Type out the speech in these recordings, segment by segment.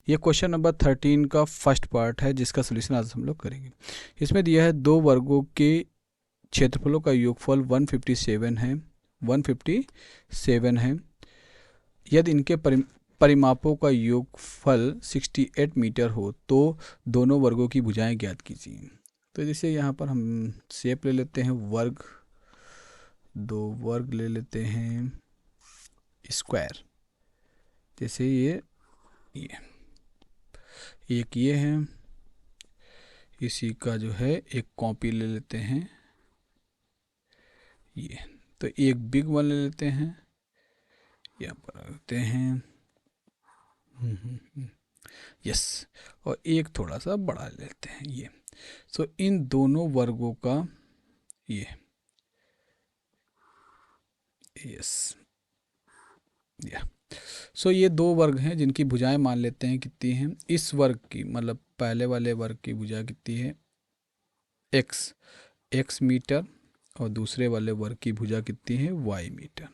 ये question number 13 का first part है जिसका सोल्यूशन आज हम लोग करेंगे। इसमें दिया है दो वर्गों के क्षेत्रफलों का योगफल 157 है 157 है। यदि इनके परिमापों का योगफल 68 मीटर हो तो दोनों वर्गों की भुजाएं ज्ञात कीजिए। तो जैसे यहाँ पर हम शेप ले लेते हैं वर्ग, दो वर्ग ले लेते हैं स्क्वायर। जैसे ये एक ये है, इसी का जो है एक कॉपी ले लेते हैं ये। तो एक बिग वन ले लेते हैं, यहाँ पर रखते हैं यस, और एक थोड़ा सा बड़ा ले लेते हैं ये। सो इन दोनों वर्गों का ये यस या सो ये दो वर्ग हैं जिनकी भुजाएं मान लेते हैं कितनी हैं। इस वर्ग की मतलब पहले वाले वर्ग की भुजा कितनी है x मीटर, और दूसरे वाले वर्ग की भुजा कितनी है y मीटर।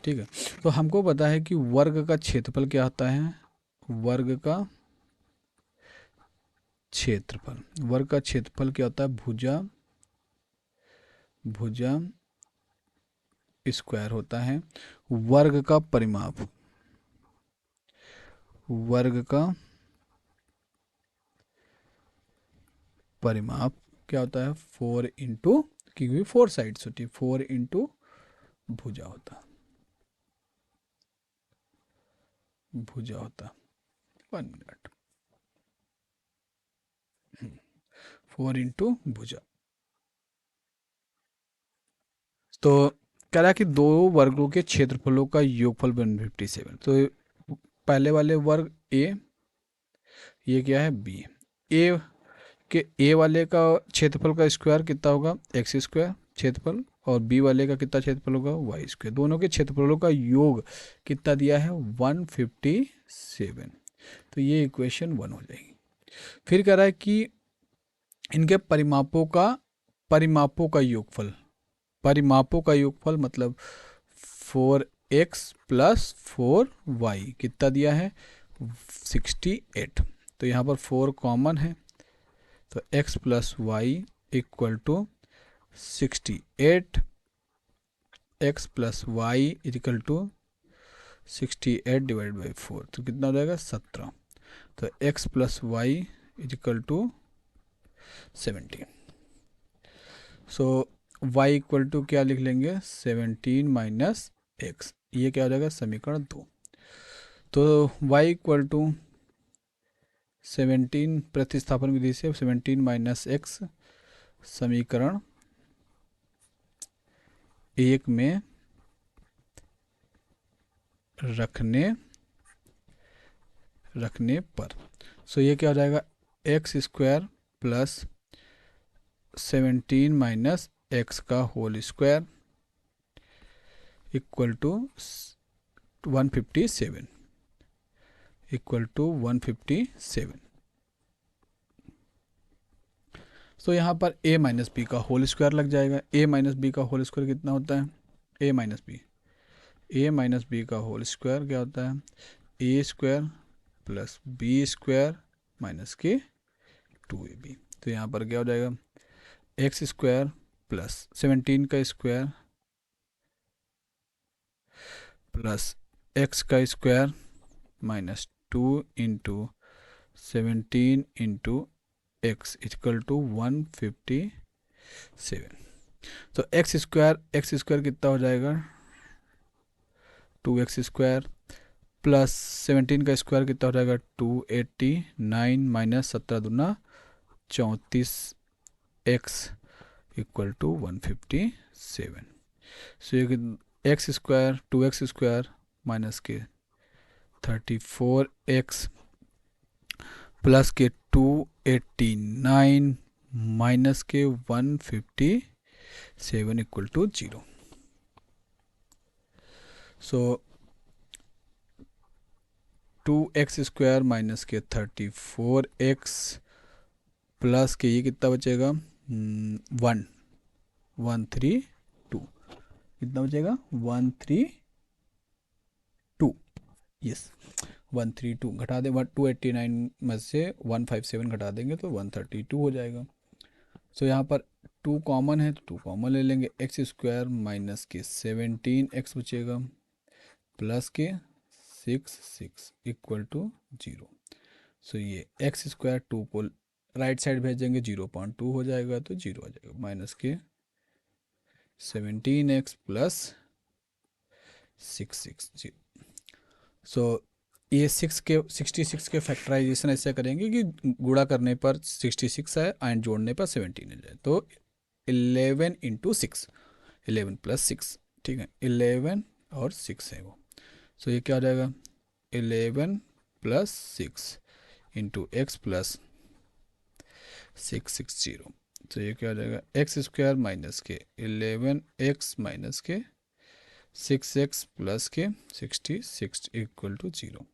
ठीक है। तो हमको पता है कि वर्ग का क्षेत्रफल क्या होता है, वर्ग का क्षेत्रफल क्या होता है, भुजा स्क्वायर होता है। वर्ग का परिमाप क्या होता है 4 इंटू, क्योंकि 4 साइड्स होती है, 4 इंटू भुजा होता 1 मिनट 4 इंटू भुजा। तो कह रहा है कि दो वर्गों के क्षेत्रफलों का योगफल 157। तो पहले वाले वर्ग ए, ये क्या है बी। ए वाले का क्षेत्रफल का स्क्वायर कितना होगा एक्स स्क्वायर क्षेत्रफल, और बी वाले का कितना क्षेत्रफल होगा वाई स्क्वायर। दोनों के क्षेत्रफलों का योग कितना दिया है 157। तो ये इक्वेशन 1 हो जाएगी। फिर कह रहा है कि इनके परिमापों का योगफल मतलब 4x प्लस 4y कितना दिया है 68। तो यहाँ पर 4 कॉमन है, तो x plus Y equal to 68, x plus Y equal to 68 divide by 4, तो कितना हो जाएगा 17। तो x plus Y equal to 17। So y equal to क्या लिख लेंगे 17 माइनस एक्स, ये क्या हो जाएगा समीकरण 2। तो y इक्वल टू 17 प्रतिस्थापन विधि से 17 माइनस एक्स समीकरण 1 में रखने पर सो ये क्या हो जाएगा X square plus 17 minus X का होल स्क्वायर इक्वल टू 157 तो यहाँ पर a माइनस बी का होल स्क्वायर लग जाएगा। a माइनस बी का होल स्क्वायर कितना होता है a माइनस बी का होल स्क्वायर क्या होता है a square plus B square minus के 2ab। तो यहाँ पर क्या हो जाएगा एक्स स्क्वायर प्लस 17 का स्क्वायर प्लस एक्स का square minus 2 into 17 into X equal to 157। तो एक्स स्क्वायर कितना हो जाएगा 2x स्क्वायर प्लस 17 का स्क्वायर कितना हो जाएगा 289 माइनस 17 दूना 34 x इक्वल टू 157। सो ये x square 2x square minus के 34x प्लस के 289 माइनस के 157 equal to 0। So 2x square minus के 34x प्लस के ये कितना बचेगा 132 कितना बचेगा 132 यस 132 घटा दें, 289 में से 157 घटा देंगे तो 132 हो जाएगा। सो यहाँ पर 2 कॉमन है तो 2 कॉमन ले लेंगे, एक्स स्क्वायर माइनस के 17x बचेगा प्लस के 6 इक्वल टू 0। सो ये एक्स स्क्वायर 2 को राइट साइड भेजेंगे 0.2 हो जाएगा तो 0 आ जाएगा, माइनस के 17x प्लस 660। सो ये 66 के फैक्टराइजेशन ऐसे करेंगे कि गुणा करने पर 66 है एंड जोड़ने पर 17 आ जाए, तो 11 इंटू 6, 11 प्लस 6, ठीक है, 11 और 6 है वो। सो ये क्या हो जाएगा, 11 प्लस 6 इंटू एक्स प्लस 660। तो ये क्या हो जाएगा, एक्स स्क्वायर माइनस के 11x माइनस के 6x प्लस के 66 इक्वल टू 0।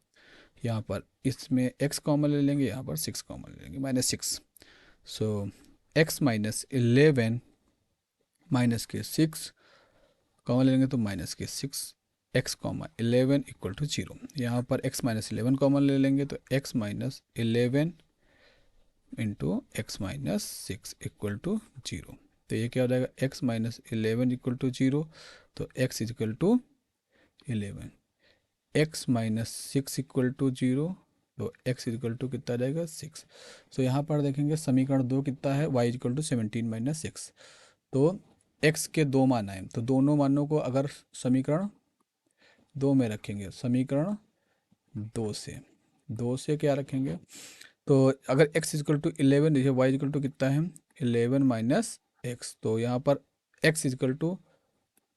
यहाँ पर इसमें x कॉमन ले लेंगे, यहाँ पर 6 कॉमन ले लेंगे, माइनस 6। सो x माइनस 11 माइनस के 6 कॉमन ले लेंगे तो माइनस के 6x कॉमन 11 इक्वल टू 0। यहाँ पर x माइनस 11 कॉमन ले लेंगे तो x minus 11 into X minus 6 equal to 0। तो ये क्या हो जाएगा, x माइनस 11 इक्वल टू 0, तो x equal to 11, x minus 6 equal to 0, तो x इक्वल टू कितना जाएगा 6। सो यहाँ पर देखेंगे समीकरण 2 कितना है, y इक्वल टू 17 माइनस 6। तो x के 2 मान आए, तो दोनों मानों को अगर समीकरण 2 में रखेंगे, समीकरण 2 से क्या रखेंगे, तो अगर x इक्वल टू 11 देखिए, y इक्वल टू कितना है 11 माइनस एक्स, तो यहाँ पर x इक्वल टू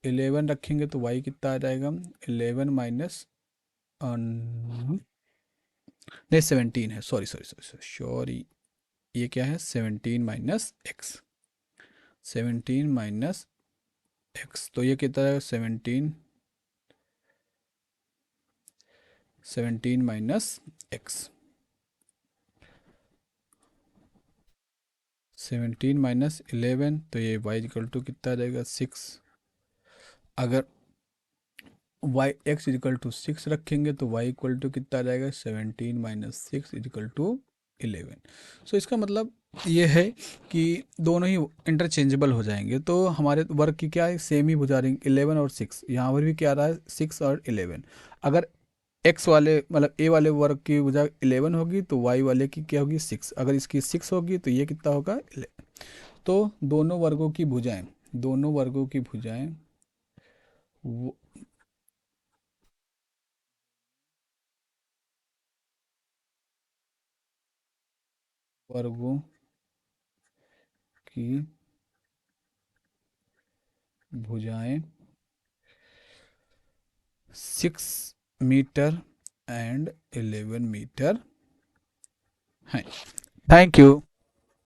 11 रखेंगे तो y कितना आ जाएगा 11 माइनस नहीं 17 है, सॉरी सॉरी सॉरी सॉरी, ये क्या है 17 माइनस एक्स, 17 माइनस एक्स, तो ये कितना है 17 माइनस एक्स, 17 माइनस 11, तो ये y इक्वल टू कितना आ जाएगा 6। अगर y x इक्वल टू 6 रखेंगे तो y इक्वल टू कितना आ जाएगा 17 माइनस 6 इक्वल टू 11। सो इसका मतलब ये है कि दोनों ही इंटरचेंजेबल हो जाएंगे, तो हमारे वर्क की क्या है, सेम ही बुझा रही 11 और 6, यहाँ पर भी क्या आ रहा है 6 और 11। अगर x वाले मतलब a वाले वर्ग की भुजा 11 होगी तो y वाले की क्या होगी 6, अगर इसकी 6 होगी तो ये कितना होगा 11। तो दोनों वर्गों की भुजाएं, दोनों वर्गों की भुजाएं वर्गों की भुजाएं 6 मीटर एंड 11 मीटर हैं। Thank you.